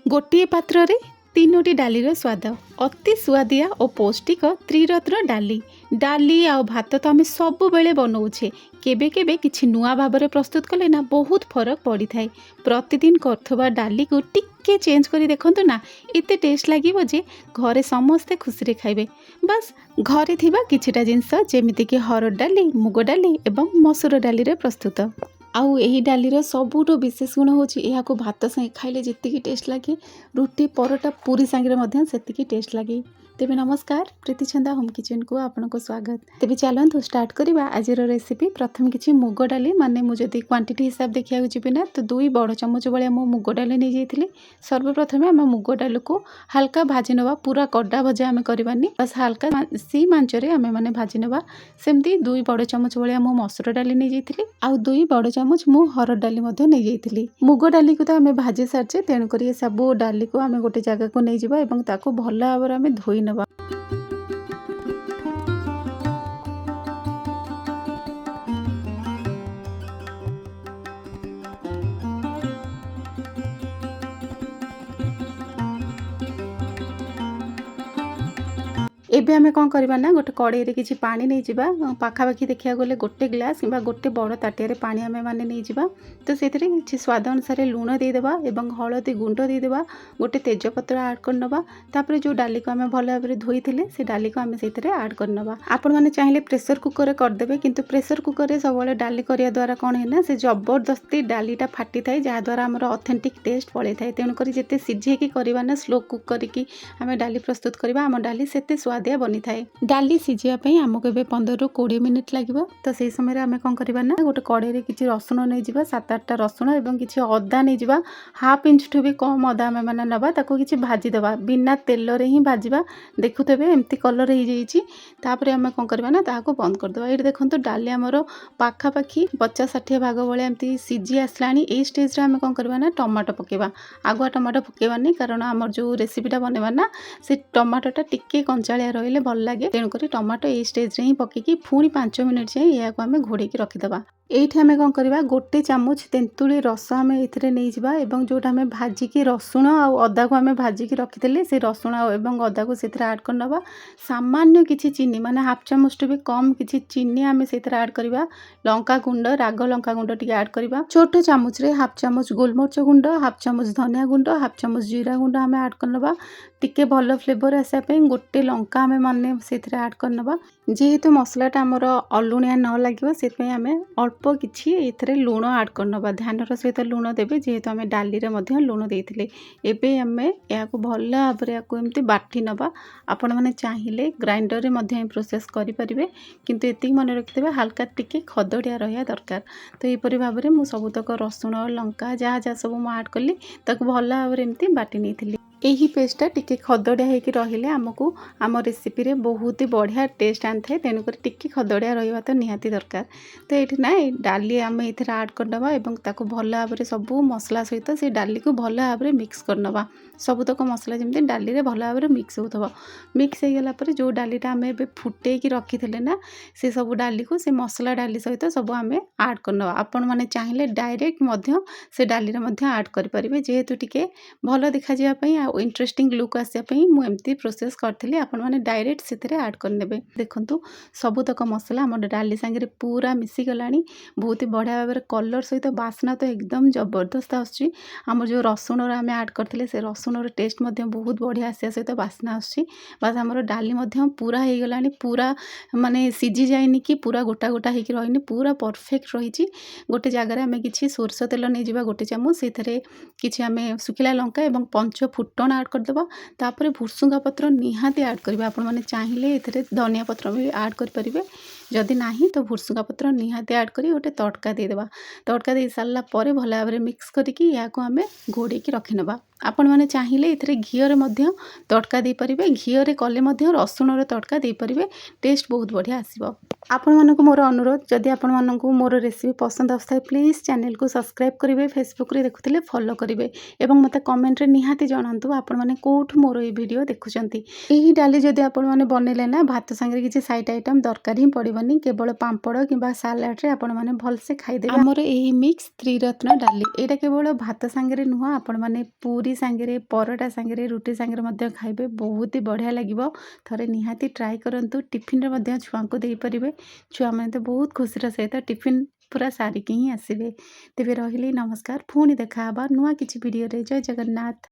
गोटे पात्र रे तीनोटी डालीर स्वाद अति सुआदिया और पौष्टिक त्रिरत्न डाली डाली आ भात तो आम सब बेले बनाऊे केबे केबे किछि नुआ भाव में प्रस्तुत कले ना बहुत फरक पड़ी थाए। प्रतिदिन करथुबा डाली को टिके चेंज करी देखंतु ना एते टेस्ट लागिबो जे घरे समस्ते खुशी खाइबे। बस घरे थिबा किछिटा जिंस जेमिति कि हरड़ डाली मुग डाली एवं मसूर डाली रे प्रस्तुत। आउ यही डालीर सबुठ विशेष गुण होची यहाको भात संगे खाइले जितकी टेस्ट लगे रुटी परोटा पूरी सांगे सेतिकी टेस्ट लगे। तेबे नमस्कार, प्रीति छंदा होम किचन को आपनको स्वागत। तेबे चलतु स्टार्ट करवा आज रेसिपी। प्रथम किछि मुग डाली माने मु जदि क्वांटिटी हिसाब देखिया जीवी ना तो 2 बड़ चमच भाया मु मुग डाली नहीं जाइए। सर्वप्रथम आम मुग डाली को हल्का भाजी नवा, पूरा कड़ा भजा आम करवानी, बस हल्का सी मांचरे आम मैंने भाजी नवा। सेमती 2 बड़ चमच भाया मु मसूर डाली नहीं जाइए, आउ 2 बड़ चमच मु हरड़ डाली नहीं जाइए। मुग डाली को तो आम भाजी सारिचे, तेणुक सब डाली को आम गोटे जगह को नहीं जावा एवं ताको भल भाव में धोई नवा। एबे आमे कौन करबा ना गोटे कड़े रे किछि पानी नहीं जिबा, पाखापाखि देखिया गले गोटे ग्लास किंबा गोटे बड़ ताटिया रे पानी आमे माने नहीं जिबा। तो सेथिरे किछि स्वाद अनुसार लूण दे देबा एवं हळदी गुंड दे देबा, गोटे तेजपत्र ऐड कर नबा। तापर जो डाली को आमे भल भाबरे धोई थिले से डाली को आमे सेथिरे ऐड कर नबा। आपण माने चाहिले प्रेशर कुकर रे कर देबे, किंतु प्रेशर कुकर रे सबले डाली करिया द्वारा कोन है ना से जबरदस्ती डालीटा फाटी थाए, जहा द्वारा हमर ऑथेंटिक टेस्ट पळे थाए। तेणु करी जेते सिझे की करबा ना स्लो कुक करिकी आमे डाली प्रस्तुत करबा, हम डाली सेते स्वाद बनी थाए। डाली सिझापी आमको 15 ରୁ 20 मिनिट लगे। तो से समय आम कौन करवा ना गोटे कड़े रे किछि रसुण नहीं जावा, 7-8टा रसुण एवं किछि अदा नहीं जावा, हाफ इंच ठू भी कम अदा आम मैंने नवा, ताको किछि भाजी देवा बिना तेल रे ही भाजवा। देखुथे एमती कलर हो जाइए, तापर आम कौन करवा ना ताको बंद करदे। ये देखो डाली आमर पाखापाखि 50-60 भाग भाया एमती सिझी आसलानी। ए स्टेज रे आम कौन करवा ना टमाटो पकेबा। आगुआ टमाटो पकेबानी, कारण आमर जो रेसिपीटा बनवा ना से टमाटोटा टिके कंचालिया रहिले भल लगे। तेणुक टमाटो ए स्टेज रे ही पकेकी पुणी 5 मिनिट जाए या आम घोड़े रखिदबा। एठी आमे कौन करवा गोटे चामच तेंतुली रस आम एथिरे नहीं जिबा एवं जोटा आमे भाजिकी रसुण आ अदा को आमे भाजिकी रखिदेले से रसुण एवं अदा को सेथिरे ऐड कर नबा। सामान्य किछि चीनी माने हाफ चामच टू भी कम किछि चीनी आमे सेथिरे ऐड करबा। लंका गुंड, राग लंका गुंड टिके ऐड करबा। छोटो चामच रे हाफ चामच गोलमरिच गुंड, हाफ चामच धनिया गुंड, हाफ चामच जीरा गुंड आमे ऐड कर नबा। टिके भल फ्लेवर आसा पे गोटे लंका आमे माने सेथिरे ऐड कर नबा। जेहेतु मसलाटा हमर अलुणिया न लागिबो सेतपे आमे अल्प किछि एथरे लूण ऐड कर नबा। ध्यानर सहित लूण देबे, जेहेतु आमे डाली रे मध्ये लूण देइथिले। एबे आमे याको भल भाबरे याको एमती बाटी नबा। आपण माने चाहिले ग्राइंडर रे मध्ये प्रोसेस करि परिबे, किंतु एति मन रखिदेबे हल्का टिके खदडिया रहया दरकार। तो एपरि भाबरे मु सबुतक रसुण लंका जहा जहा सब मु ऐड करली ताको भल भाबरे एमती बाटी नेथिली। यही पेस्टा टिके खदड़िया होकर रहिले आमको आम रेसिपी रे बहुत ही बढ़िया टेस्ट आनी थाए। तेणुक टिके खदड़िया रहा तो निहाती दरकार। तो ये ना डाली आम ये ऐड करदबा एवं ताको भल भाव में सब मसला सहित से डाली को भल भाव में मिक्स करनबा। सबुतक मसला जमी डाली रे भल भाव में मिक्स होथबा। मिक्स हो गला पर जो डालीटा आम ए फुटे की रखी ना से सब डाली को से मसला डाली सहित सब आम ऐड करनबा। आपण माने चाहिए डायरेक्ट मध्य से डाली रे मध्य ऐड करि परिबे, जेहेतु टिके भल देखा जिया पई इंटरेस्टिंग लुक आसापी मुझे प्रोसेस करी। आपण मैंने डायरेक्ट से ऐड करदे। देखु सबुतक मसला आम डाली सांगे पूरा मिसीगला, बहुत ही बढ़िया भाव में कलर सहित बास्ना तो एकदम जबरदस्त आसुची। आम जो रसुण आम ऐड करते से रसुण टेस्ट बहुत बढ़िया आसा सहित बास्ना आसुची। बस आमर डाली पूरा हो गला, पूरा माने सिझी जाइनि कि पूरा गोटा गोटा होकर रही, पूरा परफेक्ट रही। गोटे जगार आम कि सोरष तेल नहीं जावा गोटे चामच, से किसी आम सुखिला लंका और 5 फुटण ऐड करदबा। तापर भुसुंगा पत्र निहाती ऐड करिबा। आपण माने चाहिए एथिरे धनिया पत्र भी ऐड कर परिबे, जदि नाही तो भुसुंगा पत्र निहाती ऐड करी गोटे तड़का दे देबा। तड़का दे सारला परे भल भाव में मिक्स करिकी याको आमे घोड़े की रखि नबा। आपण माने चाहिए एथिरे घिओ रे मध्य तड़का दे परिबे, घिओ रे कले मध्य रसुण रे तड़का दे परिबे, टेस्ट बहुत बढ़िया आसीबो। आपण मानकु मोर अनुरोध, जदि आपण मानकु मोर रेसिपी पसंद आस्ताय प्लीज चैनल को सब्सक्राइब करिवे, फेसबुक रे देखुथिले फॉलो करिवे एवं मते कमेंट रे निहाती जणांतु आपण माने कोठ मोर ए वीडियो देखुचंती। एही डाली जदि आपण माने बनेले ना भात संगे किछि साइड आइटम दरकार ही पड़िबनी, केवल पांपड़ किंबा सालाड रे आपण माने भल से खाइ देबे। हमर एही मिक्स त्रिरत्न डाली एटा केवल भात संगे नुह, आपण माने पूरी ପୁରୀ ସାଙ୍ଗରେ, ପରଟା ସାଙ୍ଗରେ, ରୁଟି ସାଙ୍ଗରେ ମଧ୍ୟ ଖାଇବେ, ବହୁତ ହି ବଢ଼ିଆ ଲାଗିବ। ଥରେ ନିହାତି ଟ୍ରାଏ କରନ୍ତୁ। ଟିଫିନ୍‌ରେ ମଧ୍ୟ ଛୁଆଙ୍କୁ ଦେଇପାରିବେ। ଛୁଆମାନେ ତ ବହୁତ ଖୁସିର ସହିତ ଟିଫିନ୍ ପୁରା ସାରିକି ହିଁ ଆସିବେ। ତେବେ ରହିଲି, ନମସ୍କାର। ପୁଣି ଦେଖା ହେବା ନୂଆ କିଛି ଭିଡ଼ିଓରେ। ଜୟ ଜଗନ୍ନାଥ।